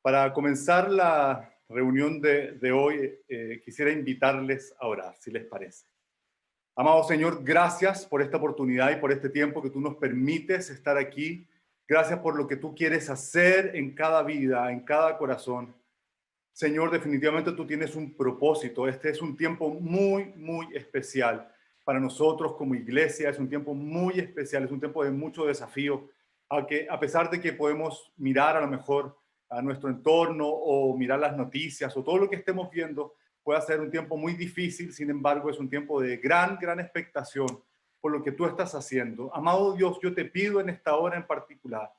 Para comenzar la reunión de hoy, quisiera invitarles a orar, si les parece. Amado Señor, gracias por esta oportunidad y por este tiempo que tú nos permites estar aquí. Gracias por lo que tú quieres hacer en cada vida, en cada corazón. Señor, definitivamente tú tienes un propósito. Este es un tiempo muy, muy especial para nosotros como iglesia. Es un tiempo muy especial, es un tiempo de mucho desafío. Aunque a pesar de que podemos mirar a lo mejor a nuestro entorno o mirar las noticias o todo lo que estemos viendo, puede ser un tiempo muy difícil. Sin embargo, es un tiempo de gran, gran expectación por lo que tú estás haciendo. Amado Dios, yo te pido en esta hora en particular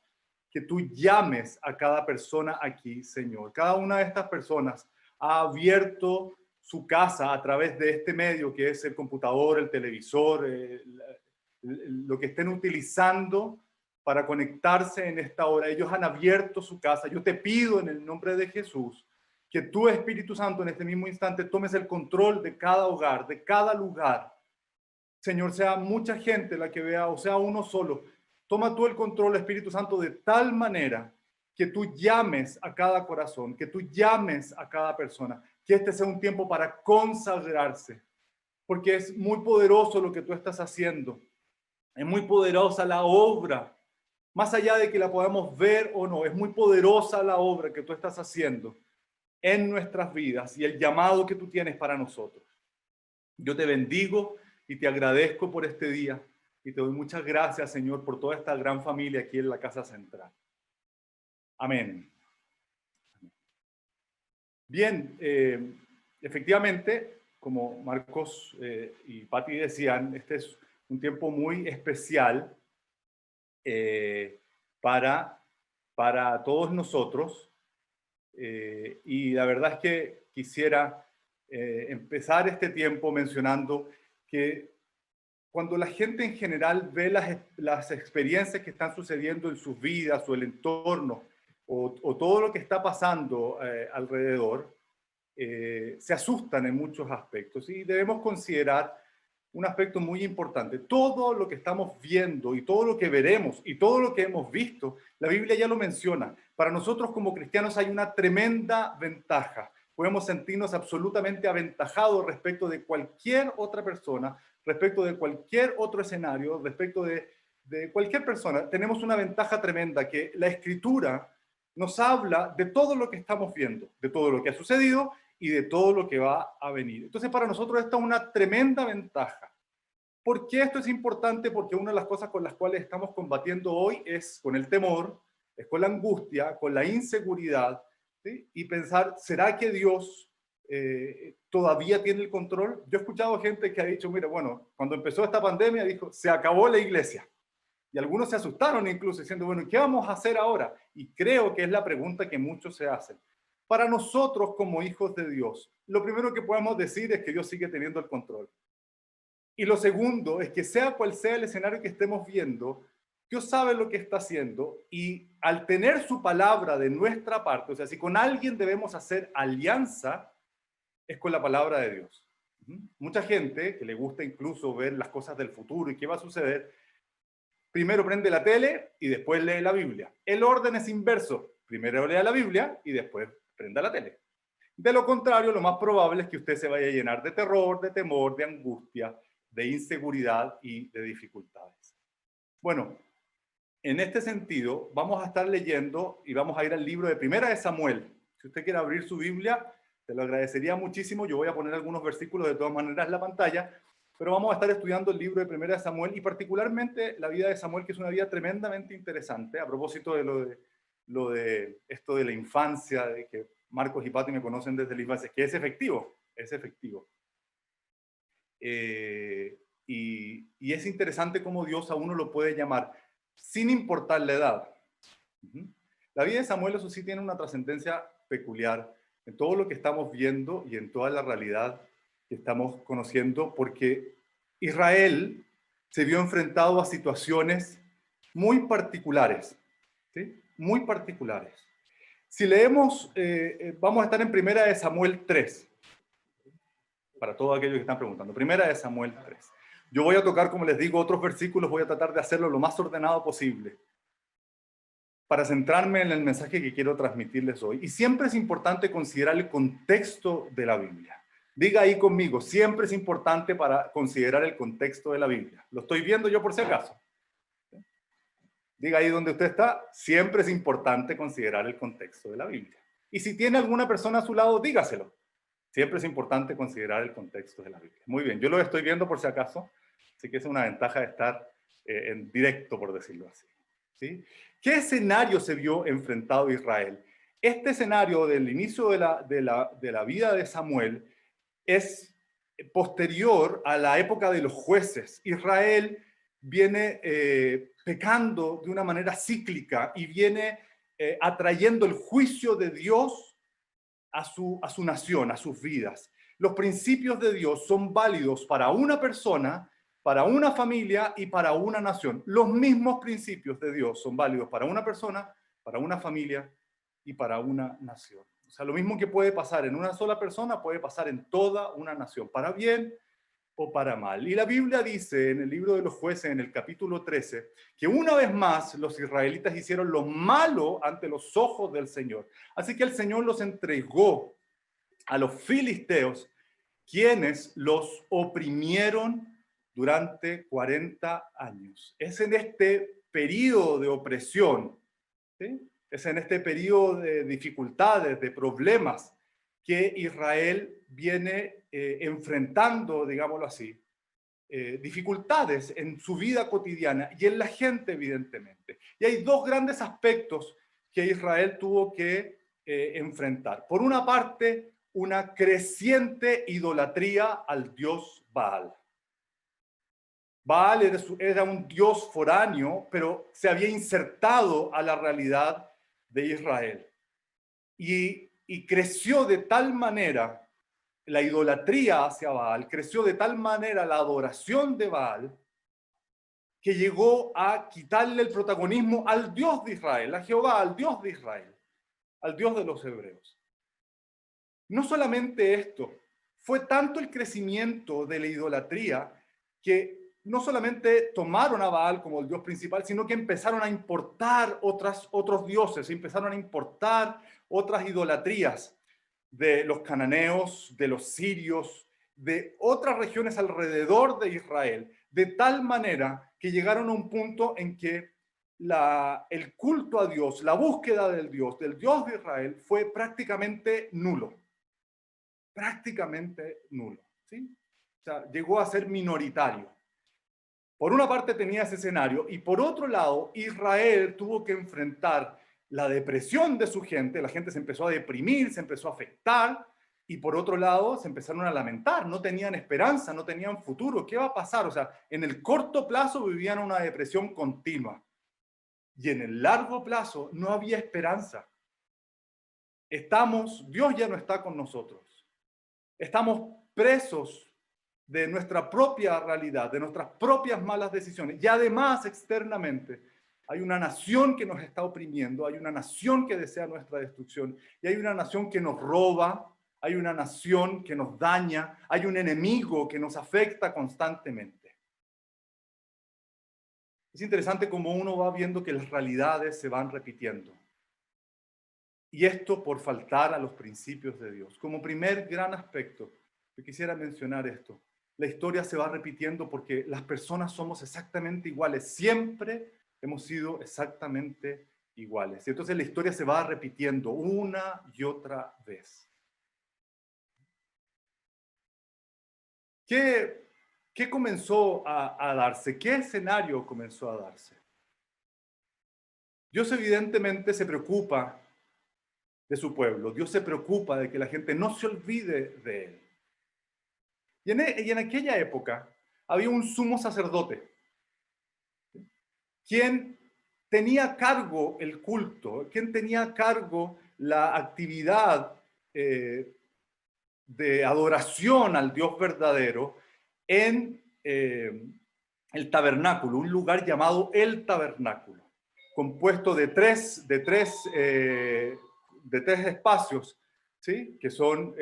que tú llames a cada persona aquí, Señor. Cada una de estas personas ha abierto su casa a través de este medio que es el computador, el televisor, lo que estén utilizando para conectarse en esta hora. Ellos han abierto su casa. Yo te pido en el nombre de Jesús que tú, Espíritu Santo, en este mismo instante tomes el control de cada hogar, de cada lugar. Señor, sea mucha gente la que vea o sea uno solo. Toma tú el control, Espíritu Santo, de tal manera que tú llames a cada corazón, que tú llames a cada persona, que este sea un tiempo para consagrarse, porque es muy poderoso lo que tú estás haciendo. Es muy poderosa la obra, más allá de que la podamos ver o no, es muy poderosa la obra que tú estás haciendo en nuestras vidas y el llamado que tú tienes para nosotros. Yo te bendigo y te agradezco por este día y te doy muchas gracias, Señor, por toda esta gran familia aquí en la Casa Central. Amén. Bien, efectivamente, como Marcos y Pati decían, este es un tiempo muy especial para todos nosotros y la verdad es que quisiera empezar este tiempo mencionando que cuando la gente en general ve las experiencias que están sucediendo en sus vidas o el entorno o todo lo que está pasando alrededor, se asustan en muchos aspectos y debemos considerar un aspecto muy importante. Todo lo que estamos viendo y todo lo que veremos y todo lo que hemos visto, la Biblia ya lo menciona. Para nosotros como cristianos hay una tremenda ventaja. Podemos sentirnos absolutamente aventajados respecto de cualquier otra persona, respecto de cualquier otro escenario, respecto de cualquier persona. Tenemos una ventaja tremenda que la Escritura nos habla de todo lo que estamos viendo, de todo lo que ha sucedido y de todo lo que va a venir. Entonces, para nosotros esta es una tremenda ventaja. ¿Por qué esto es importante? Porque una de las cosas con las cuales estamos combatiendo hoy es con el temor, es con la angustia, con la inseguridad, ¿sí? Y pensar, ¿será que Dios todavía tiene el control? Yo he escuchado gente que ha dicho, mira, bueno, cuando empezó esta pandemia dijo, se acabó la iglesia. Y algunos se asustaron incluso diciendo, bueno, ¿qué vamos a hacer ahora? Y creo que es la pregunta que muchos se hacen. Para nosotros como hijos de Dios, lo primero que podemos decir es que Dios sigue teniendo el control. Y lo segundo es que sea cual sea el escenario que estemos viendo, Dios sabe lo que está haciendo y al tener su palabra de nuestra parte, o sea, si con alguien debemos hacer alianza, es con la palabra de Dios. Mucha gente que le gusta incluso ver las cosas del futuro y qué va a suceder, primero prende la tele y después lee la Biblia. El orden es inverso. Primero lea la Biblia y después prenda la tele. De lo contrario, lo más probable es que usted se vaya a llenar de terror, de temor, de angustia, de inseguridad y de dificultades. Bueno, en este sentido, vamos a estar leyendo y vamos a ir al libro de Primera de Samuel. Si usted quiere abrir su Biblia, te lo agradecería muchísimo. Yo voy a poner algunos versículos de todas maneras en la pantalla, pero vamos a estar estudiando el libro de Primera de Samuel y particularmente la vida de Samuel, que es una vida tremendamente interesante. A propósito de lo de esto de la infancia, de que Marcos y Pati me conocen desde la infancia, que es efectivo, es efectivo. Y es interesante cómo Dios a uno lo puede llamar sin importar la edad. La vida de Samuel, eso sí, tiene una trascendencia peculiar en todo lo que estamos viendo y en toda la realidad que estamos conociendo, porque Israel se vio enfrentado a situaciones muy particulares, ¿sí? Muy particulares. Si leemos, vamos a estar en Primera de Samuel 3, para todos aquellos que están preguntando. Primera de Samuel 3. Yo voy a tocar, como les digo, otros versículos, voy a tratar de hacerlo lo más ordenado posible. para centrarme en el mensaje que quiero transmitirles hoy. Y siempre es importante considerar el contexto de la Biblia. Diga ahí conmigo, siempre es importante para considerar el contexto de la Biblia. Lo estoy viendo yo por si acaso. Diga ahí donde usted está, siempre es importante considerar el contexto de la Biblia. Y si tiene alguna persona a su lado, dígaselo. Siempre es importante considerar el contexto de la Biblia. Muy bien, yo lo estoy viendo por si acaso, así que es una ventaja de estar en directo, por decirlo así. ¿Sí? ¿Qué escenario se vio enfrentado Israel? Este escenario del inicio de la vida de Samuel es posterior a la época de los jueces. Israel viene pecando de una manera cíclica y viene atrayendo el juicio de Dios a su nación, a sus vidas. Los principios de Dios son válidos para una persona, para una familia y para una nación. Los mismos principios de Dios son válidos para una persona, para una familia y para una nación. O sea, lo mismo que puede pasar en una sola persona puede pasar en toda una nación, para bien o para mal. Y la Biblia dice en el libro de los jueces, en el capítulo 13, que una vez más los israelitas hicieron lo malo ante los ojos del Señor. Así que el Señor los entregó a los filisteos, quienes los oprimieron durante 40 años. Es en este periodo de opresión, ¿sí? Es en este periodo de dificultades, de problemas, que Israel viene enfrentando, digámoslo así, dificultades en su vida cotidiana y en la gente, evidentemente. Y hay dos grandes aspectos que Israel tuvo que enfrentar. Por una parte, una creciente idolatría al dios Baal. Baal era un dios foráneo, pero se había insertado a la realidad de Israel. Y creció de tal manera la idolatría hacia Baal, creció de tal manera la adoración de Baal, que llegó a quitarle el protagonismo al Dios de Israel, a Jehová, al Dios de Israel, al Dios de los hebreos. No solamente esto, fue tanto el crecimiento de la idolatría que no solamente tomaron a Baal como el dios principal, sino que empezaron a importar otros dioses, empezaron a importar otras idolatrías de los cananeos, de los sirios, de otras regiones alrededor de Israel, de tal manera que llegaron a un punto en que el culto a Dios, la búsqueda del Dios de Israel, fue prácticamente nulo. Prácticamente nulo, ¿sí? O sea, llegó a ser minoritario. Por una parte tenía ese escenario y por otro lado Israel tuvo que enfrentar la depresión de su gente, la gente se empezó a deprimir, se empezó a afectar y por otro lado se empezaron a lamentar, no tenían esperanza, no tenían futuro, ¿qué va a pasar? O sea, en el corto plazo vivían una depresión continua y en el largo plazo no había esperanza. Dios ya no está con nosotros. Estamos presos de nuestra propia realidad, de nuestras propias malas decisiones. Y además, externamente, hay una nación que nos está oprimiendo, hay una nación que desea nuestra destrucción, y hay una nación que nos roba, hay una nación que nos daña, hay un enemigo que nos afecta constantemente. Es interesante cómo uno va viendo que las realidades se van repitiendo. Y esto por faltar a los principios de Dios. Como primer gran aspecto, yo quisiera mencionar esto. La historia se va repitiendo porque las personas somos exactamente iguales. Siempre hemos sido exactamente iguales. Y entonces la historia se va repitiendo una y otra vez. ¿Qué comenzó a darse? ¿Qué escenario comenzó a darse? Dios evidentemente se preocupa de su pueblo. Dios se preocupa de que la gente no se olvide de él. Y en aquella época había un sumo sacerdote, quien tenía a cargo el culto, quien tenía a cargo la actividad de adoración al Dios verdadero en el tabernáculo, un lugar llamado el tabernáculo, compuesto de tres espacios, ¿sí? Que son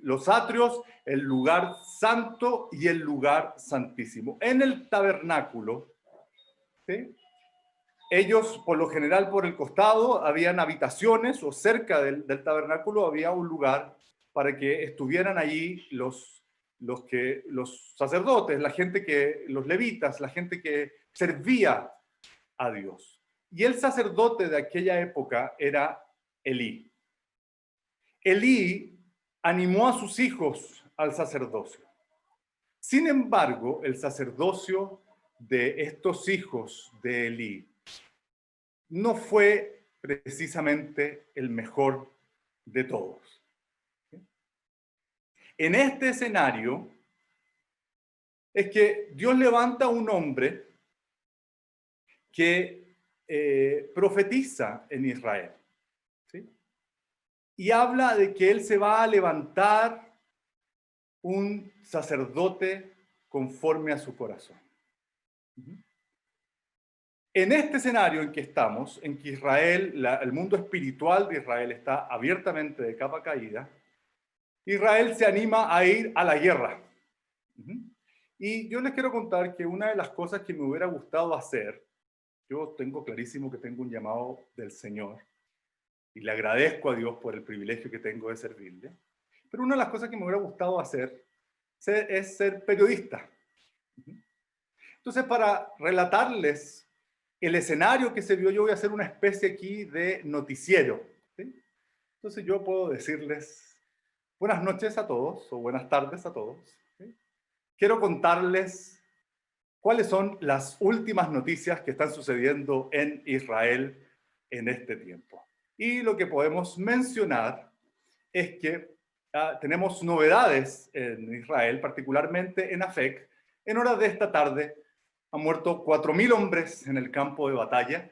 los atrios, el lugar santo y el lugar santísimo. En el tabernáculo, ¿sí? Ellos, por lo general, por el costado, habían habitaciones o cerca del tabernáculo había un lugar para que estuvieran allí los sacerdotes, la gente los levitas, la gente que servía a Dios. Y el sacerdote de aquella época era Elí. Elí animó a sus hijos al sacerdocio. Sin embargo, el sacerdocio de estos hijos de Elí no fue precisamente el mejor de todos. En este escenario es que Dios levanta a un hombre que profetiza en Israel, ¿sí? Y habla de que él se va a levantar un sacerdote conforme a su corazón. En este escenario en que estamos, en que Israel, el mundo espiritual de Israel está abiertamente de capa caída, Israel se anima a ir a la guerra. Y yo les quiero contar que una de las cosas que me hubiera gustado hacer, yo tengo clarísimo que tengo un llamado del Señor y le agradezco a Dios por el privilegio que tengo de servirle, pero una de las cosas que me hubiera gustado hacer es ser periodista. Entonces, para relatarles el escenario que se vio, yo voy a hacer una especie aquí de noticiero, ¿sí? Entonces yo puedo decirles buenas noches a todos o buenas tardes a todos, ¿sí? Quiero contarles cuáles son las últimas noticias que están sucediendo en Israel en este tiempo. Y lo que podemos mencionar es que tenemos novedades en Israel, particularmente en Afec. En horas de esta tarde han muerto 4.000 hombres en el campo de batalla.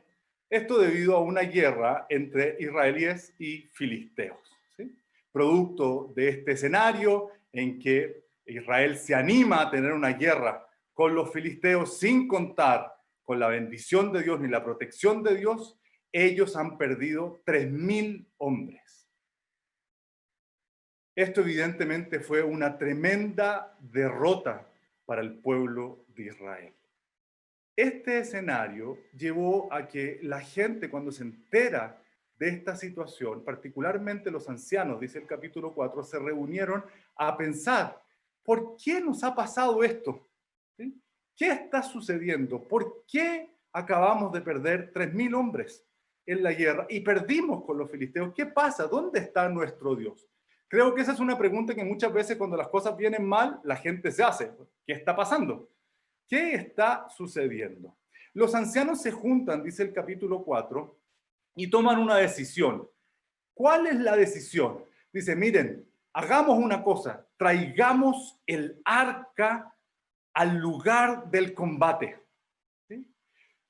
Esto debido a una guerra entre israelíes y filisteos, ¿sí? Producto de este escenario en que Israel se anima a tener una guerra con los filisteos sin contar con la bendición de Dios ni la protección de Dios, ellos han perdido 3.000 hombres. Esto evidentemente fue una tremenda derrota para el pueblo de Israel. Este escenario llevó a que la gente, cuando se entera de esta situación, particularmente los ancianos, dice el capítulo 4, se reunieron a pensar, ¿por qué nos ha pasado esto? ¿Sí? ¿Qué está sucediendo? ¿Por qué acabamos de perder 3.000 hombres en la guerra y perdimos con los filisteos? ¿Qué pasa? ¿Dónde está nuestro Dios? Creo que esa es una pregunta que muchas veces cuando las cosas vienen mal, la gente se hace. ¿Qué está pasando? ¿Qué está sucediendo? Los ancianos se juntan, dice el capítulo 4, y toman una decisión. ¿Cuál es la decisión? Dice, miren, hagamos una cosa, traigamos el arca al lugar del combate. ¿Sí?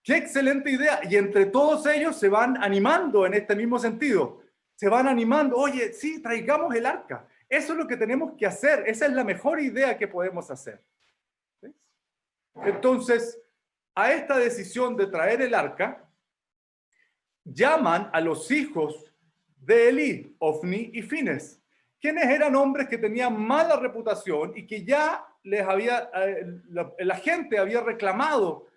¡Qué excelente idea! Y entre todos ellos se van animando en este mismo sentido. Se van animando, oye, sí, traigamos el arca. Eso es lo que tenemos que hacer. Esa es la mejor idea que podemos hacer. ¿Sí? Entonces, a esta decisión de traer el arca, llaman a los hijos de Elí, Ofni y Fines, quienes eran hombres que tenían mala reputación y que ya la gente había reclamado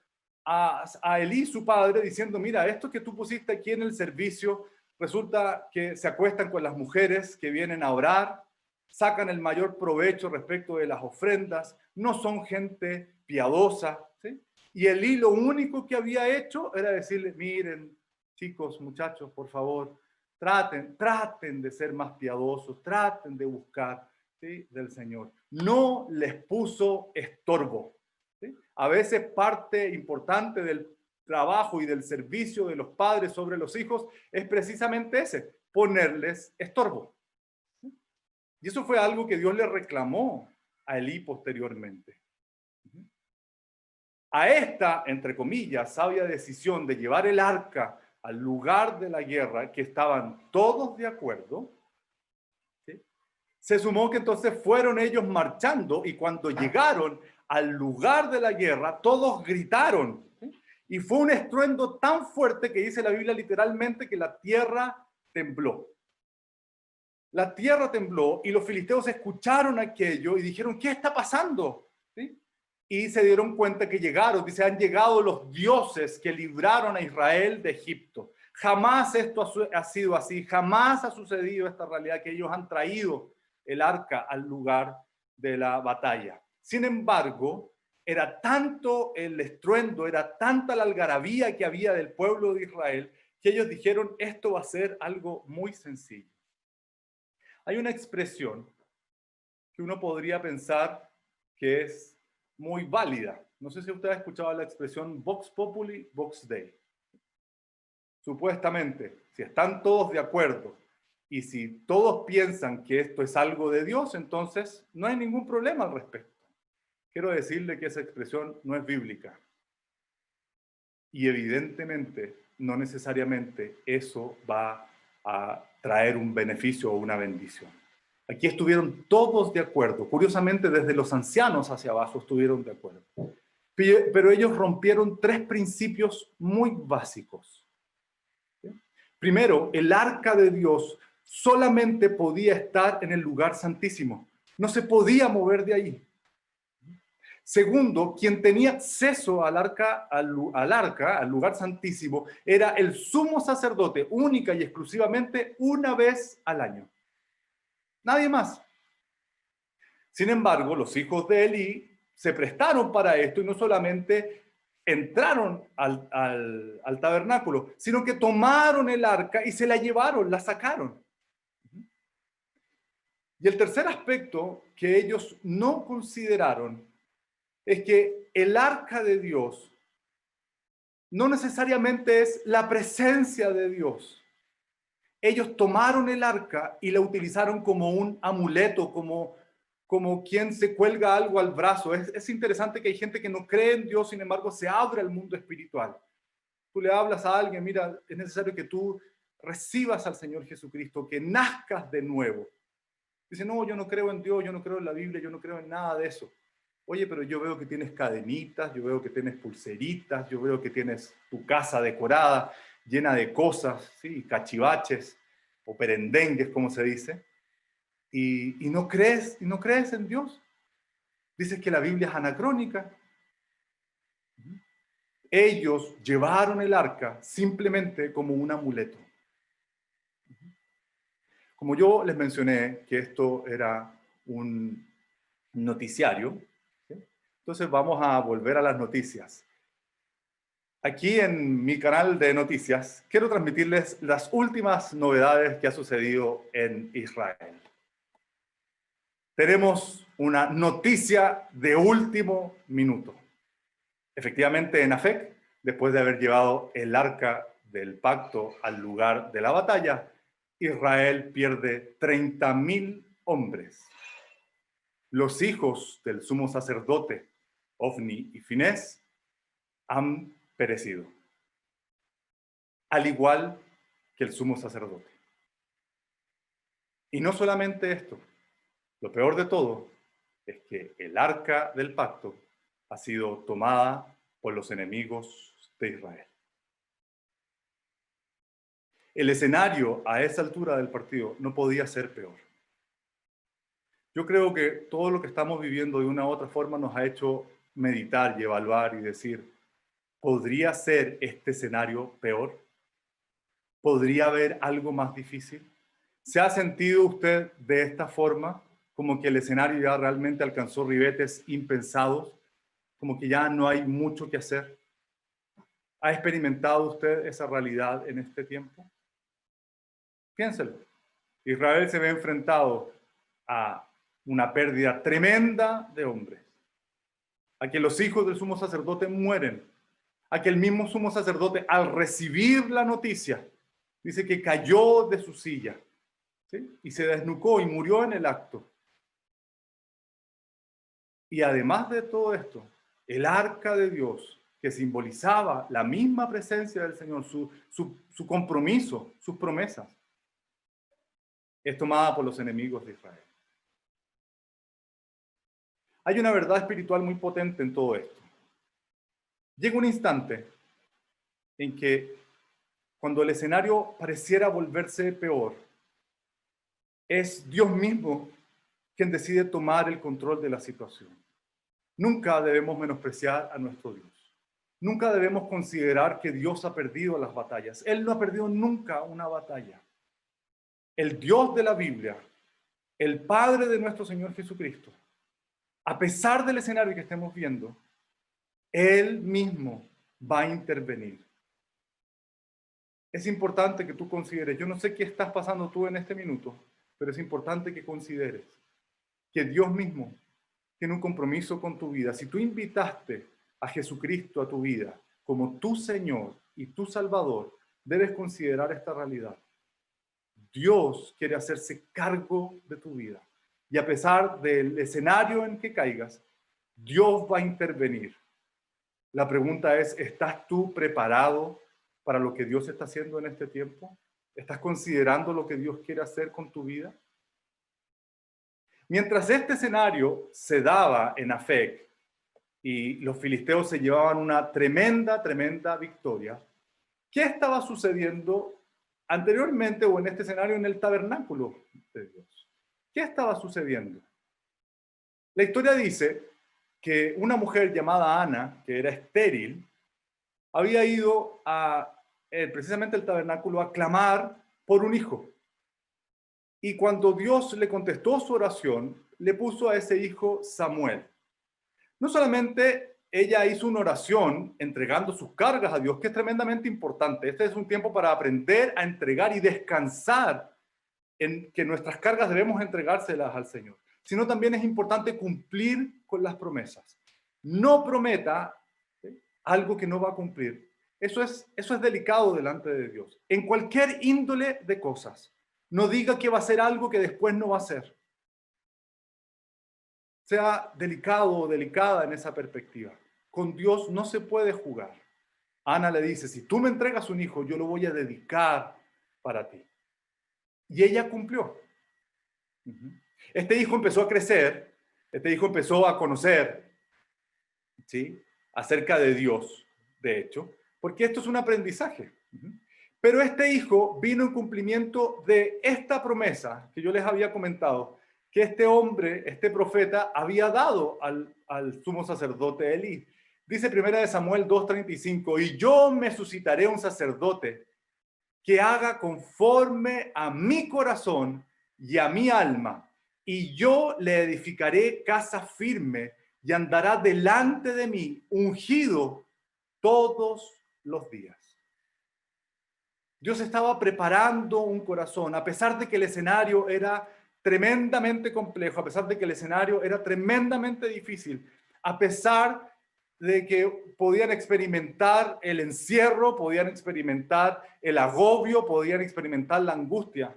a Elí, su padre, diciendo, mira, esto que tú pusiste aquí en el servicio, resulta que se acuestan con las mujeres que vienen a orar, sacan el mayor provecho respecto de las ofrendas, no son gente piadosa, ¿sí? Y Elí lo único que había hecho era decirle, miren, chicos, muchachos, por favor, traten de ser más piadosos, traten de buscar, ¿sí?, del Señor. No les puso estorbo, ¿sí? A veces parte importante del trabajo y del servicio de los padres sobre los hijos es precisamente ese, ponerles estorbo. ¿Sí? Y eso fue algo que Dios le reclamó a Elí posteriormente. A esta, entre comillas, sabia decisión de llevar el arca al lugar de la guerra, que estaban todos de acuerdo, ¿sí?, se sumó que entonces fueron ellos marchando y cuando llegaron al lugar de la guerra, todos gritaron, ¿sí? Y fue un estruendo tan fuerte que dice la Biblia literalmente que la tierra tembló. La tierra tembló y los filisteos escucharon aquello y dijeron, ¿qué está pasando? ¿Sí? y se dieron cuenta que llegaron, dice, han llegado los dioses que libraron a Israel de Egipto. Jamás esto ha sido así, jamás ha sucedido esta realidad que ellos han traído el arca al lugar de la batalla. Sin embargo, era tanto el estruendo, era tanta la algarabía que había del pueblo de Israel, que ellos dijeron, esto va a ser algo muy sencillo. Hay una expresión que uno podría pensar que es muy válida. No sé si usted ha escuchado la expresión Vox Populi, Vox Dei. Supuestamente, si están todos de acuerdo y si todos piensan que esto es algo de Dios, entonces no hay ningún problema al respecto. Quiero decirle que esa expresión no es bíblica. Y evidentemente, no necesariamente eso va a traer un beneficio o una bendición. Aquí estuvieron todos de acuerdo. Curiosamente, desde los ancianos hacia abajo estuvieron de acuerdo. Pero ellos rompieron 3 principios muy básicos. Primero, el arca de Dios solamente podía estar en el lugar santísimo. No se podía mover de ahí. Segundo, quien tenía acceso al arca, al lugar santísimo, era el sumo sacerdote, única y exclusivamente una vez al año. Nadie más. Sin embargo, los hijos de Elí se prestaron para esto y no solamente entraron al tabernáculo, sino que tomaron el arca y se la llevaron, la sacaron. Y el tercer aspecto que ellos no consideraron es que el arca de Dios no necesariamente es la presencia de Dios. Ellos tomaron el arca y la utilizaron como un amuleto, como quien se cuelga algo al brazo. Es interesante que hay gente que no cree en Dios, sin embargo, se abre al mundo espiritual. Tú le hablas a alguien, mira, es necesario que tú recibas al Señor Jesucristo, que nazcas de nuevo. Dice, no, yo no creo en Dios, yo no creo en la Biblia, yo no creo en nada de eso. Oye, pero yo veo que tienes cadenitas, yo veo que tienes pulseritas, yo veo que tienes tu casa decorada, llena de cosas, ¿sí? Cachivaches o perendengues, como se dice, y no crees en Dios. Dices que la Biblia es anacrónica. Ellos llevaron el arca simplemente como un amuleto. Como yo les mencioné que esto era un noticiario, ¿sí? Entonces vamos a volver a las noticias. Aquí en mi canal de noticias quiero transmitirles las últimas novedades que ha sucedido en Israel. Tenemos una noticia de último minuto. Efectivamente, en Afec, después de haber llevado el arca del pacto al lugar de la batalla, Israel pierde 30.000 hombres. Los hijos del sumo sacerdote, Ofni y Finés, han perecido, al igual que el sumo sacerdote. Y no solamente esto, lo peor de todo es que el arca del pacto ha sido tomada por los enemigos de Israel. El escenario a esa altura del partido no podía ser peor. Yo creo que todo lo que estamos viviendo de una u otra forma nos ha hecho meditar y evaluar y decir, ¿podría ser este escenario peor? ¿Podría haber algo más difícil? ¿Se ha sentido usted de esta forma? Como que el escenario ya realmente alcanzó ribetes impensados, como que ya no hay mucho que hacer. ¿Ha experimentado usted esa realidad en este tiempo? Piénselo. Israel se ve enfrentado a una pérdida tremenda de hombres, a que los hijos del sumo sacerdote mueren, a que el mismo sumo sacerdote, al recibir la noticia, dice que cayó de su silla, ¿sí? Y se desnucó y murió en el acto. Y además de todo esto, el arca de Dios, que simbolizaba la misma presencia del Señor, su compromiso, sus promesas, es tomada por los enemigos de Israel. Hay una verdad espiritual muy potente en todo esto. Llega un instante en que cuando el escenario pareciera volverse peor, es Dios mismo quien decide tomar el control de la situación. Nunca debemos menospreciar a nuestro Dios. Nunca debemos considerar que Dios ha perdido las batallas. Él no ha perdido nunca una batalla. El Dios de la Biblia, el Padre de nuestro Señor Jesucristo, a pesar del escenario que estemos viendo, Él mismo va a intervenir. Es importante que tú consideres, yo no sé qué estás pasando tú en este minuto, pero es importante que consideres que Dios mismo tiene un compromiso con tu vida. Si tú invitaste a Jesucristo a tu vida como tu Señor y tu Salvador, debes considerar esta realidad. Dios quiere hacerse cargo de tu vida. Y a pesar del escenario en que caigas, Dios va a intervenir. La pregunta es, ¿estás tú preparado para lo que Dios está haciendo en este tiempo? ¿Estás considerando lo que Dios quiere hacer con tu vida? Mientras este escenario se daba en Afec y los filisteos se llevaban una tremenda victoria, ¿qué estaba sucediendo anteriormente o en este escenario en el tabernáculo de Dios? ¿Qué estaba sucediendo? La historia dice que una mujer llamada Ana, que era estéril, había ido a precisamente el tabernáculo a clamar por un hijo. Y cuando Dios le contestó su oración, le puso a ese hijo Samuel. No solamente ella hizo una oración entregando sus cargas a Dios, que es tremendamente importante. Este es un tiempo para aprender a entregar y descansar en que nuestras cargas debemos entregárselas al Señor, sino también es importante cumplir con las promesas. No prometa algo que no va a cumplir. Eso es delicado delante de Dios. En cualquier índole de cosas, no diga que va a ser algo que después no va a ser. Sea delicado o delicada en esa perspectiva. Con Dios no se puede jugar. Ana le dice, si tú me entregas un hijo, yo lo voy a dedicar para ti. Y ella cumplió. Este hijo empezó a crecer, este hijo empezó a conocer, ¿sí?, acerca de Dios, de hecho, porque esto es un aprendizaje. Pero este hijo vino en cumplimiento de esta promesa que yo les había comentado, que este hombre, este profeta, había dado al sumo sacerdote Elí. Dice 1 Samuel 2:35, y yo me suscitaré un sacerdote que haga conforme a mi corazón y a mi alma, y yo le edificaré casa firme y andará delante de mí ungido todos los días. Dios estaba preparando un corazón, a pesar de que el escenario era tremendamente complejo, a pesar de que el escenario era tremendamente difícil, a pesar de que podían experimentar el encierro, podían experimentar el agobio, podían experimentar la angustia.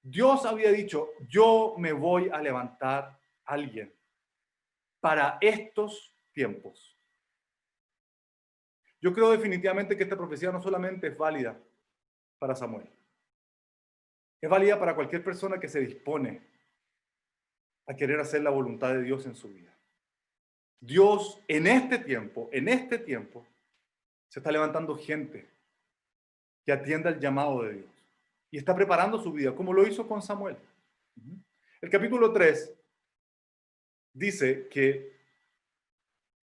Dios había dicho, yo me voy a levantar a alguien para estos tiempos. Yo creo definitivamente que esta profecía no solamente es válida para Samuel, es válida para cualquier persona que se dispone a querer hacer la voluntad de Dios en su vida. Dios en este tiempo, se está levantando gente que atienda el llamado de Dios y está preparando su vida, como lo hizo con Samuel. El capítulo 3 dice que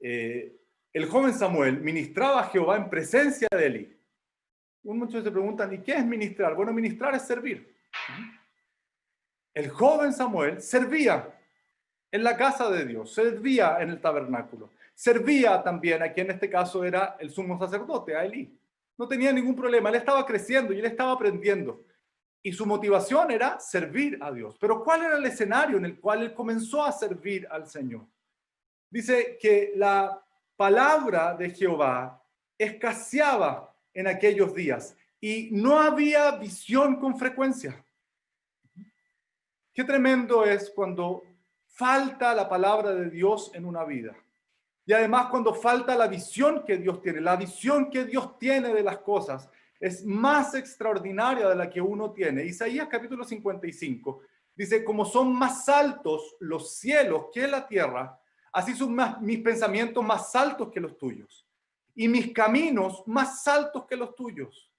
el joven Samuel ministraba a Jehová en presencia de Elí. Muchos se preguntan, ¿y qué es ministrar? Bueno, ministrar es servir. El joven Samuel servía en la casa de Dios, servía en el tabernáculo, servía también a quien en este caso era el sumo sacerdote, a Elí. No tenía ningún problema, él estaba creciendo y él estaba aprendiendo. Y su motivación era servir a Dios. Pero ¿cuál era el escenario en el cual él comenzó a servir al Señor? Dice que la palabra de Jehová escaseaba en aquellos días y no había visión con frecuencia. Qué tremendo es cuando falta la palabra de Dios en una vida. Y además cuando falta la visión que Dios tiene, la visión que Dios tiene de las cosas es más extraordinaria de la que uno tiene. Isaías capítulo 55 dice, como son más altos los cielos que la tierra, así son mis pensamientos más altos que los tuyos y mis caminos más altos que los tuyos.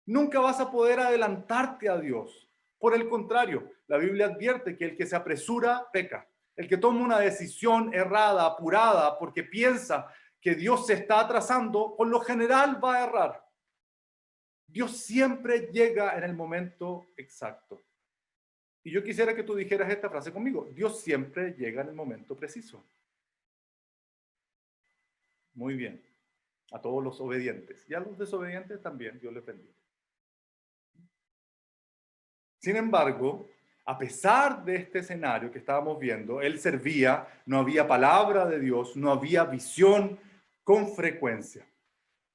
Nunca vas a poder adelantarte a Dios. Por el contrario, la Biblia advierte que el que se apresura peca. el que toma una decisión errada, apurada, porque piensa que Dios se está atrasando, por lo general va a errar. Dios siempre llega en el momento exacto. Y yo quisiera que tú dijeras esta frase conmigo: Dios siempre llega en el momento preciso. Muy bien. A todos los obedientes. Y a los desobedientes también, Dios les bendiga. Sin embargo, a pesar de este escenario que estábamos viendo, él servía, no había palabra de Dios, no había visión con frecuencia.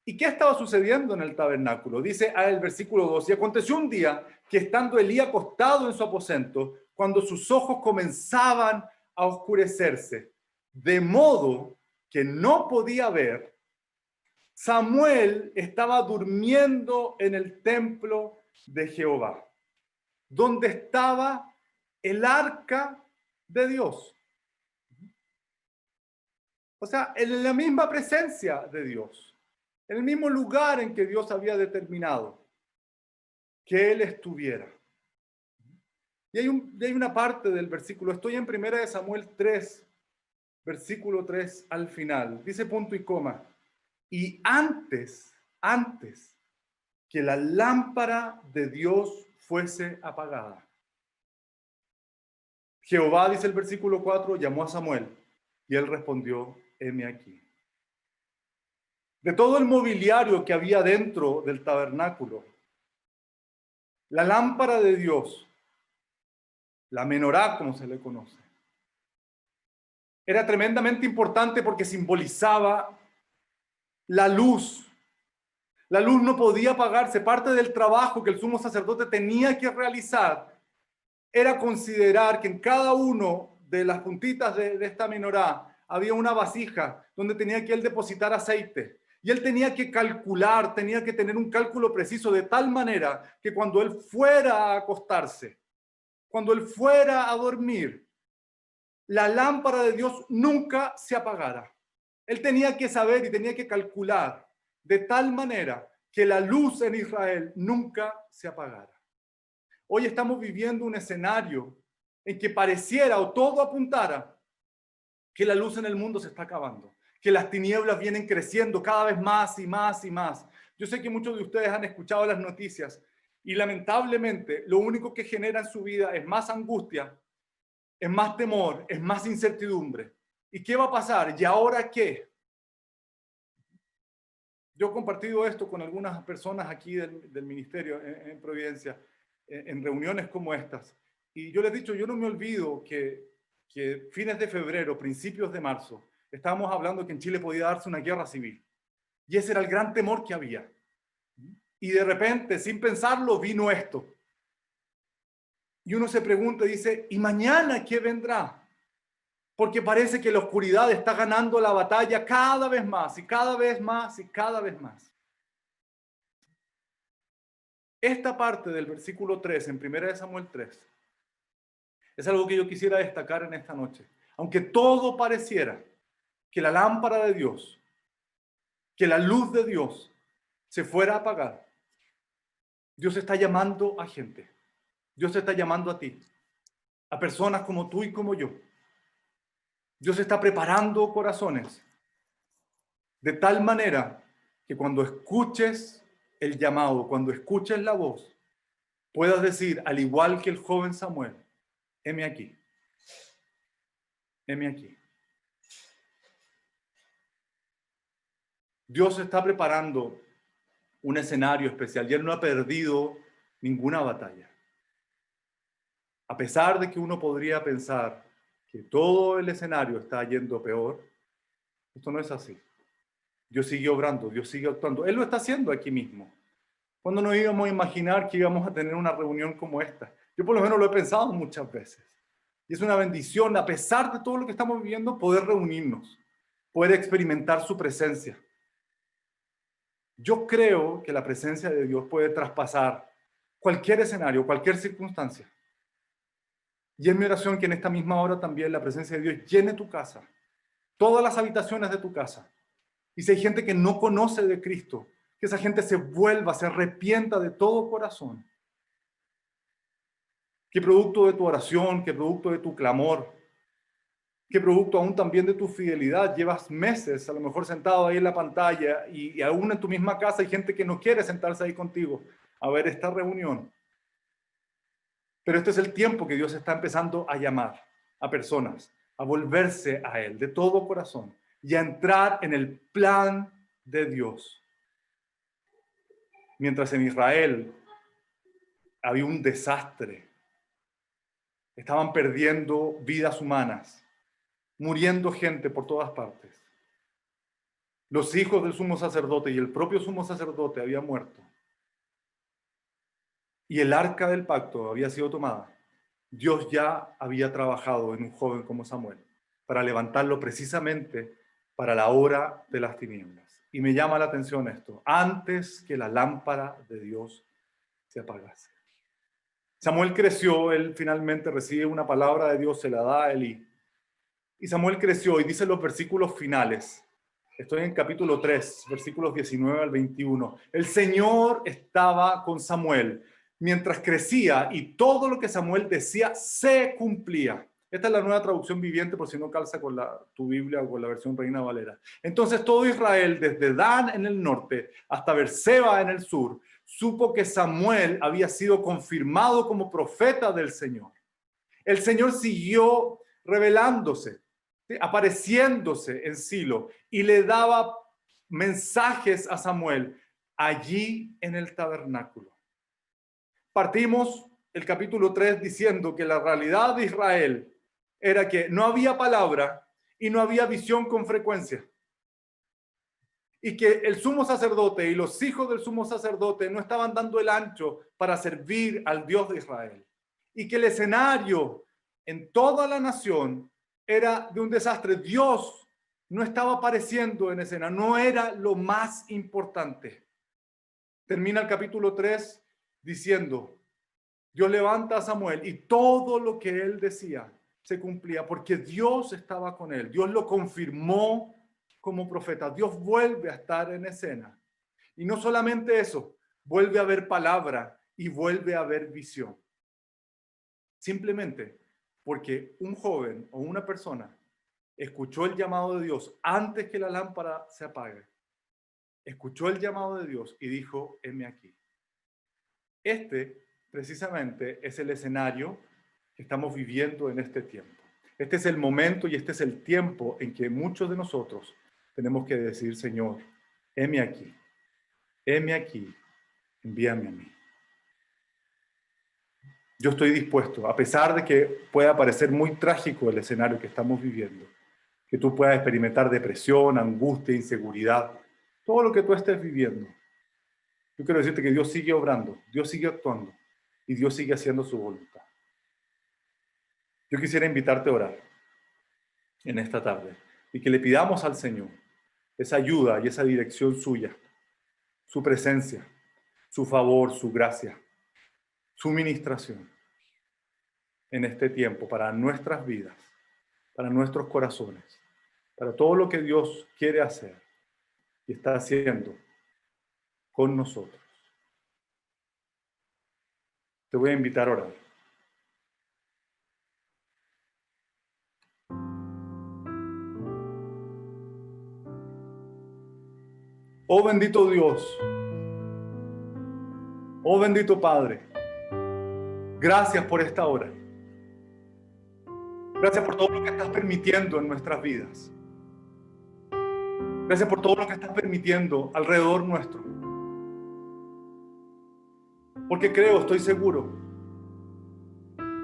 ¿Y qué estaba sucediendo en el tabernáculo? Dice el versículo 2, y aconteció un día que estando Elías acostado en su aposento, cuando sus ojos comenzaban a oscurecerse, de modo que no podía ver, Samuel estaba durmiendo en el templo de Jehová, donde estaba el arca de Dios. O sea, en la misma presencia de Dios, en el mismo lugar en que Dios había determinado que él estuviera. Y hay una parte del versículo, estoy en 1 Samuel 3, versículo 3 al final, dice punto y coma, y antes que la lámpara de Dios fuese apagada, Jehová, dice el versículo 4, llamó a Samuel y él respondió, heme aquí. De todo el mobiliario que había dentro del tabernáculo, la lámpara de Dios, la menorá como se le conoce, era tremendamente importante porque simbolizaba la luz. La luz no podía apagarse. Parte del trabajo que el sumo sacerdote tenía que realizar era considerar que en cada uno de las puntitas de esta menorá había una vasija donde tenía que él depositar aceite. Y él tenía que calcular, tenía que tener un cálculo preciso de tal manera que cuando él fuera a acostarse, cuando él fuera a dormir, la lámpara de Dios nunca se apagara. Él tenía que saber y tenía que calcular de tal manera que la luz en Israel nunca se apagara. Hoy estamos viviendo un escenario en que pareciera o todo apuntara que la luz en el mundo se está acabando, que las tinieblas vienen creciendo cada vez más y más y más. Yo sé que muchos de ustedes han escuchado las noticias y lamentablemente lo único que genera en su vida es más angustia, es más temor, es más incertidumbre. ¿Y qué va a pasar? ¿Y ahora qué? Yo he compartido esto con algunas personas aquí del ministerio en Providencia, en reuniones como estas. Y yo les he dicho, yo no me olvido que fines de febrero, principios de marzo, estábamos hablando que en Chile podía darse una guerra civil. Y ese era el gran temor que había. Y de repente, sin pensarlo, vino esto. Y uno se pregunta y dice, ¿y mañana qué vendrá? Porque parece que la oscuridad está ganando la batalla cada vez más y cada vez más y cada vez más. Esta parte del versículo 3 en 1 Samuel 3 es algo que yo quisiera destacar en esta noche. Aunque todo pareciera que la lámpara de Dios, que la luz de Dios se fuera a apagar, Dios está llamando a gente. Dios está llamando a ti, a personas como tú y como yo. Dios está preparando corazones de tal manera que cuando escuches el llamado, cuando escuches la voz, puedas decir, al igual que el joven Samuel, heme aquí, heme aquí. Dios está preparando un escenario especial y Él no ha perdido ninguna batalla. A pesar de que uno podría pensar que todo el escenario está yendo peor, esto no es así. Dios sigue obrando, Dios sigue actuando. Él lo está haciendo aquí mismo. ¿Cuándo nos íbamos a imaginar que íbamos a tener una reunión como esta? Yo por lo menos lo he pensado muchas veces. Y es una bendición, a pesar de todo lo que estamos viviendo, poder reunirnos, poder experimentar su presencia. Yo creo que la presencia de Dios puede traspasar cualquier escenario, cualquier circunstancia. Y es mi oración que en esta misma hora también la presencia de Dios llene tu casa, todas las habitaciones de tu casa. Y si hay gente que no conoce de Cristo, que esa gente se vuelva, se arrepienta de todo corazón. Que producto de tu oración, que producto de tu clamor, que producto aún también de tu fidelidad, llevas meses a lo mejor sentado ahí en la pantalla y aún en tu misma casa hay gente que no quiere sentarse ahí contigo a ver esta reunión. Pero este es el tiempo que Dios está empezando a llamar a personas, a volverse a Él de todo corazón y a entrar en el plan de Dios. Mientras en Israel había un desastre, estaban perdiendo vidas humanas, muriendo gente por todas partes. Los hijos del sumo sacerdote y el propio sumo sacerdote habían muerto. Y el arca del pacto había sido tomada. Dios ya había trabajado en un joven como Samuel para levantarlo precisamente para la hora de las tinieblas. Y me llama la atención esto, antes que la lámpara de Dios se apagase. Samuel creció, él finalmente recibe una palabra de Dios, se la da a Elí. Y Samuel creció y dice los versículos finales. Estoy en capítulo 3, versículos 19 al 21. El Señor estaba con Samuel mientras crecía y todo lo que Samuel decía se cumplía. Esta es la nueva traducción viviente por si no calza con tu Biblia o con la versión Reina Valera. Entonces todo Israel, desde Dan en el norte hasta Beerseba en el sur, supo que Samuel había sido confirmado como profeta del Señor. El Señor siguió revelándose, ¿sí?, apareciéndose en Silo y le daba mensajes a Samuel allí en el tabernáculo. Partimos el capítulo 3 diciendo que la realidad de Israel era que no había palabra y no había visión con frecuencia. Y que el sumo sacerdote y los hijos del sumo sacerdote no estaban dando el ancho para servir al Dios de Israel. Y que el escenario en toda la nación era de un desastre. Dios no estaba apareciendo en escena, no era lo más importante. Termina el capítulo 3 diciendo, Dios levanta a Samuel y todo lo que él decía se cumplía porque Dios estaba con él. Dios lo confirmó como profeta. Dios vuelve a estar en escena. Y no solamente eso, vuelve a haber palabra y vuelve a haber visión. Simplemente porque un joven o una persona escuchó el llamado de Dios antes que la lámpara se apague. Escuchó el llamado de Dios y dijo, heme aquí. Este precisamente es el escenario que estamos viviendo en este tiempo. Este es el momento y este es el tiempo en que muchos de nosotros tenemos que decir, Señor, heme aquí, envíame a mí. Yo estoy dispuesto, a pesar de que pueda parecer muy trágico el escenario que estamos viviendo, que tú puedas experimentar depresión, angustia, inseguridad, todo lo que tú estés viviendo. Yo quiero decirte que Dios sigue obrando, Dios sigue actuando y Dios sigue haciendo su voluntad. Yo quisiera invitarte a orar en esta tarde y que le pidamos al Señor esa ayuda y esa dirección suya, su presencia, su favor, su gracia, su ministración en este tiempo para nuestras vidas, para nuestros corazones, para todo lo que Dios quiere hacer y está haciendo con nosotros. Te voy a invitar a orar. Oh bendito Dios, oh bendito Padre, gracias por esta hora. Gracias por todo lo que estás permitiendo en nuestras vidas. Gracias por todo lo que estás permitiendo alrededor nuestro. Porque creo, estoy seguro,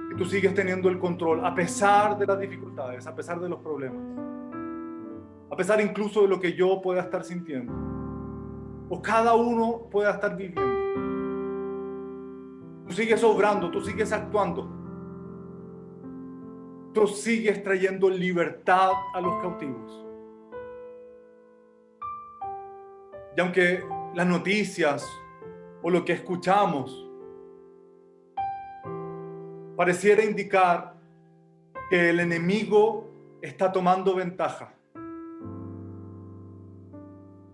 que tú sigues teniendo el control a pesar de las dificultades, a pesar de los problemas, a pesar incluso de lo que yo pueda estar sintiendo, o cada uno pueda estar viviendo. Tú sigues obrando, tú sigues actuando. Tú sigues trayendo libertad a los cautivos. Y aunque las noticias o lo que escuchamos pareciera indicar que el enemigo está tomando ventaja,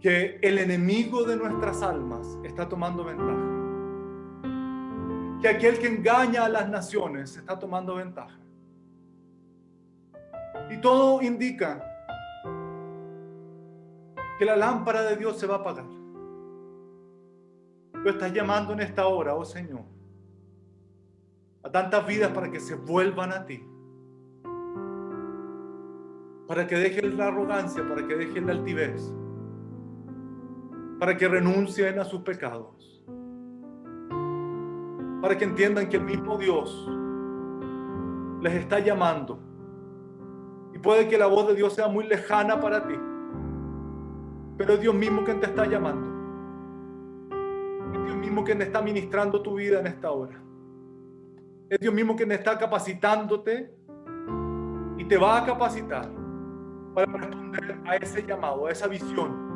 que el enemigo de nuestras almas está tomando ventaja, que aquel que engaña a las naciones está tomando ventaja, Y todo indica que la lámpara de Dios se va a apagar. Tú estás llamando en esta hora, oh Señor, a tantas vidas para que se vuelvan a ti, para que dejen la arrogancia, para que dejen la altivez, para que renuncien a sus pecados, para que entiendan que el mismo Dios les está llamando. Y puede que la voz de Dios sea muy lejana para ti, pero es Dios mismo quien te está llamando. Es Dios mismo quien está ministrando tu vida en esta hora. Es Dios mismo quien está capacitándote y te va a capacitar para responder a ese llamado, a esa visión.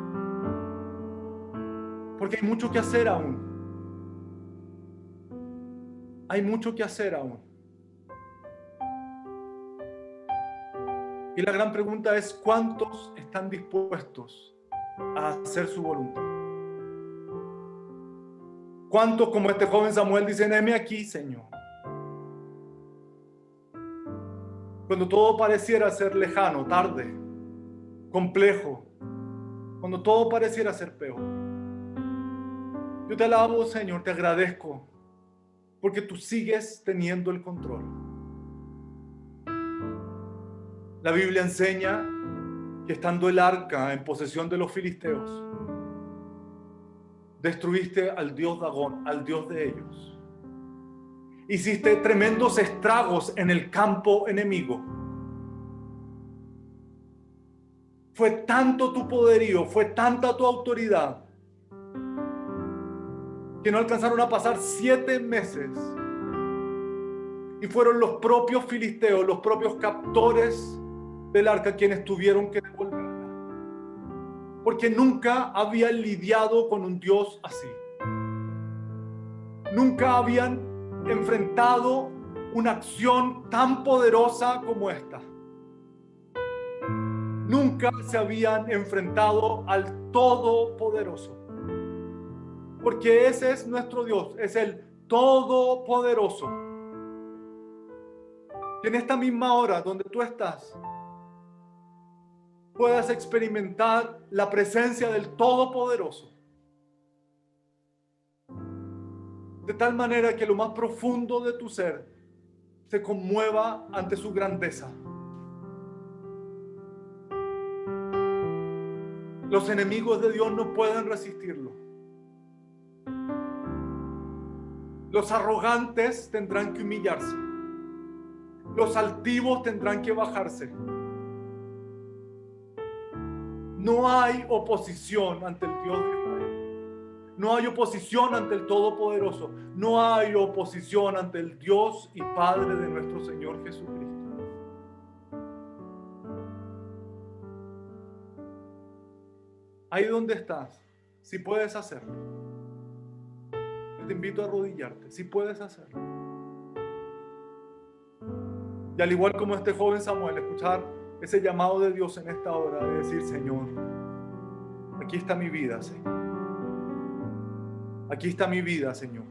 Porque hay mucho que hacer aún. Hay mucho que hacer aún. Y la gran pregunta es, ¿cuántos están dispuestos a hacer su voluntad? ¿Cuántos, como este joven Samuel, dicen, heme aquí, Señor? Cuando todo pareciera ser lejano, tarde, complejo, cuando todo pareciera ser peor. Yo te alabo, Señor, te agradezco, porque tú sigues teniendo el control. La Biblia enseña que estando el arca en posesión de los filisteos, destruiste al dios Dagón, al dios de ellos. Hiciste tremendos estragos en el campo enemigo. Fue tanto tu poderío, fue tanta tu autoridad, que no alcanzaron a pasar 7 meses. Y fueron los propios filisteos, los propios captores del arca quienes tuvieron que devolverla. Porque nunca habían lidiado con un Dios así. Nunca habían enfrentado una acción tan poderosa como esta. Nunca se habían enfrentado al Todopoderoso. Porque ese es nuestro Dios, es el Todopoderoso. Que en esta misma hora donde tú estás, puedas experimentar la presencia del Todopoderoso. De tal manera que lo más profundo de tu ser se conmueva ante su grandeza. Los enemigos de Dios no pueden resistirlo. Los arrogantes tendrán que humillarse. Los altivos tendrán que bajarse. No hay oposición ante el Dios de Israel. No hay oposición ante el Todopoderoso. No hay oposición ante el Dios y Padre de nuestro Señor Jesucristo. Ahí donde estás, si puedes hacerlo, te invito a arrodillarte, si puedes hacerlo. Y al igual como este joven Samuel, escuchar ese llamado de Dios en esta hora de decir, Señor, aquí está mi vida, Señor. Aquí está mi vida, Señor.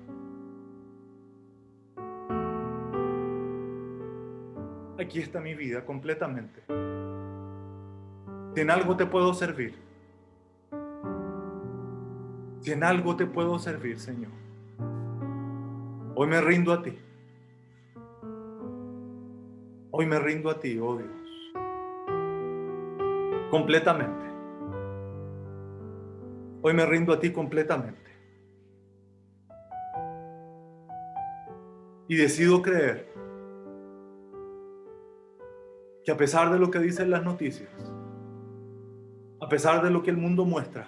Aquí está mi vida completamente. Si en algo te puedo servir, si en algo te puedo servir, Señor, hoy me rindo a ti. Hoy me rindo a ti, oh Dios, completamente. Hoy me rindo a ti completamente. Y decido creer que a pesar de lo que dicen las noticias, a pesar de lo que el mundo muestra,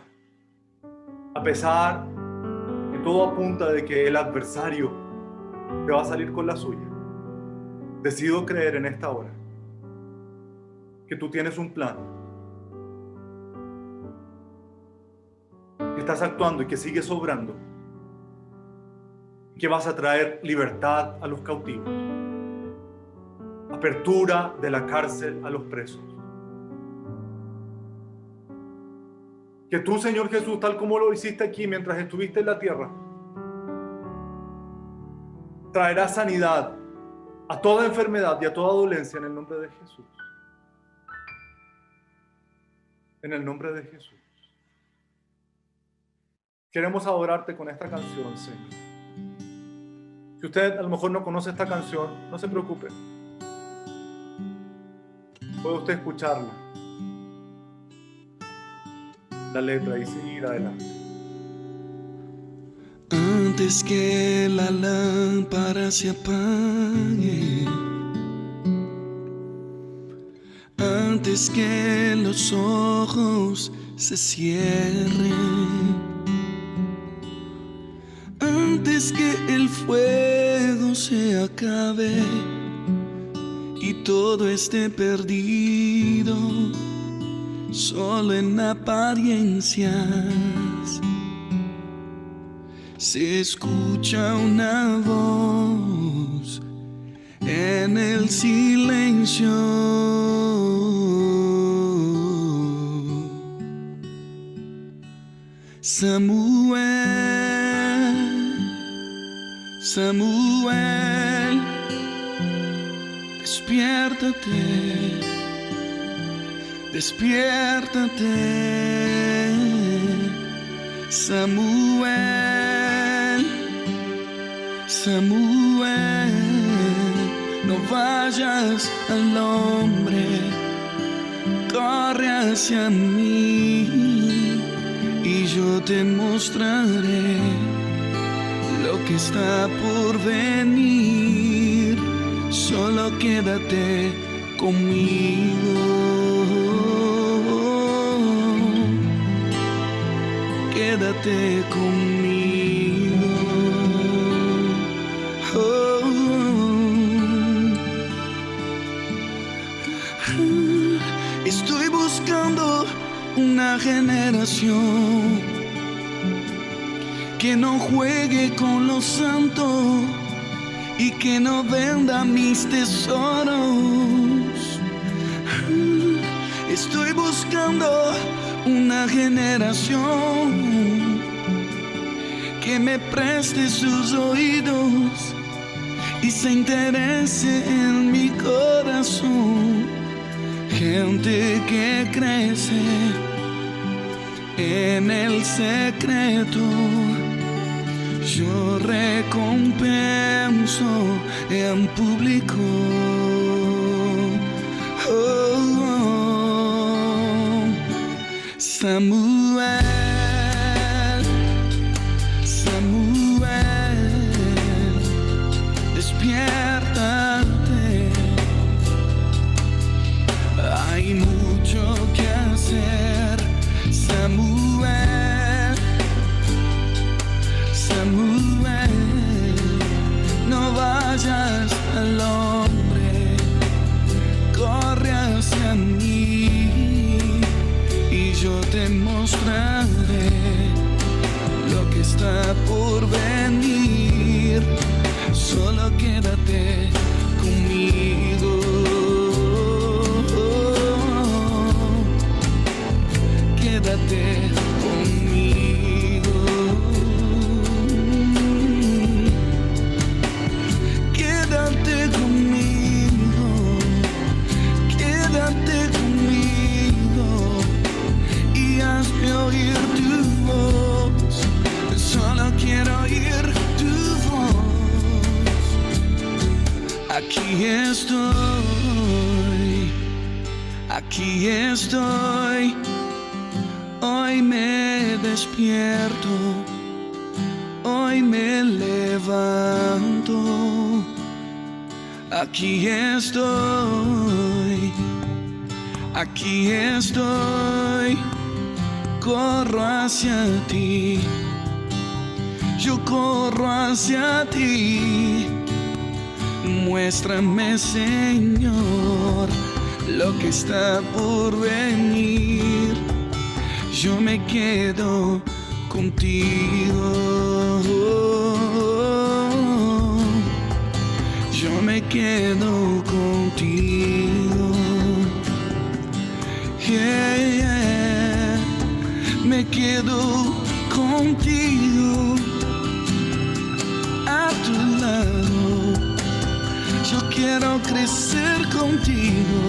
a pesar de que todo apunta de que el adversario te va a salir con la suya, decido creer en esta hora que tú tienes un plan, que estás actuando y que sigues obrando, que vas a traer libertad a los cautivos, apertura de la cárcel a los presos. Que tú, Señor Jesús, tal como lo hiciste aquí mientras estuviste en la tierra, traerás sanidad a toda enfermedad y a toda dolencia en el nombre de Jesús. en el nombre de Jesús. Queremos adorarte con esta canción, Señor. Si usted a lo mejor no conoce esta canción, no se preocupe. Puede usted escucharla, la letra, y seguir adelante. Antes que la lámpara se apague, antes que los ojos se cierren, antes que el fuego se acabe y todo esté perdido, solo en apariencias, se escucha una voz en el silencio. Samuel, Samuel, despiértate, despiértate. Samuel, Samuel, no vayas al hombre, corre hacia mí y yo te mostraré lo que está por venir. Solo quédate conmigo, quédate conmigo. Oh. Estoy buscando una generación que no juegue con lo santo y que no venda mis tesoros. Estoy buscando una generación que me preste sus oídos y se interese en mi corazón. Gente que crece en el secreto, yo recompenso en público. Oh, oh. Samuel, Samuel, despiértate. Hay mucho que hacer. Samuel, Samuel, no vayas al hombre, corre hacia mí y yo te mostraré lo que está por venir. Solo quédate conmigo, quédate conmigo, quédate conmigo, quédate conmigo y hazme oír tu voz. Solo quiero oír tu voz. Aquí estoy, aquí estoy. Hoy me despierto, hoy me levanto. Aquí estoy, aquí estoy. Corro hacia ti, yo corro hacia ti. Muéstrame, Señor, lo que está por venir. Yo me quedo contigo, yo me quedo contigo, yeah, yeah. Me quedo contigo, a tu lado. Yo quiero crecer contigo,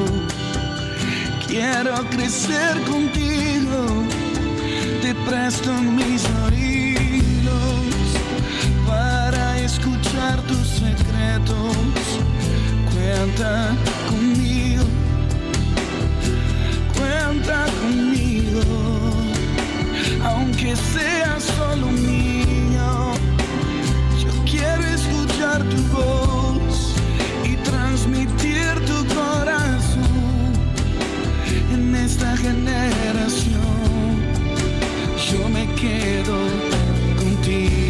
quiero crecer contigo. contigo, te presto mis oídos para escuchar tus secretos. Cuenta conmigo, aunque sea solo un niño. Yo quiero escuchar tu voz y transmitir tu corazón en esta generación. Yo me quedo contigo.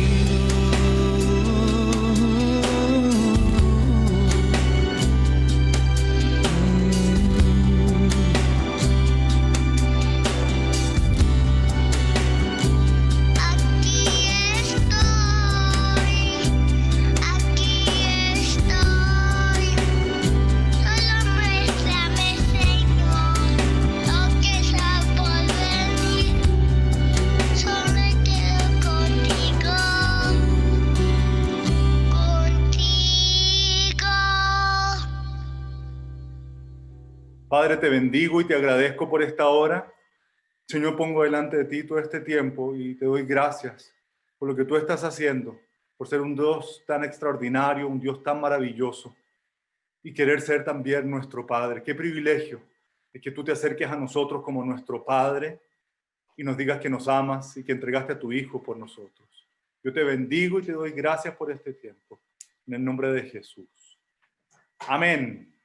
Padre, te bendigo y te agradezco por esta hora. Señor, pongo delante de ti todo este tiempo y te doy gracias por lo que tú estás haciendo, por ser un Dios tan extraordinario, un Dios tan maravilloso y querer ser también nuestro Padre. Qué privilegio es que tú te acerques a nosotros como nuestro Padre y nos digas que nos amas y que entregaste a tu Hijo por nosotros. Yo te bendigo y te doy gracias por este tiempo. En el nombre de Jesús. Amén.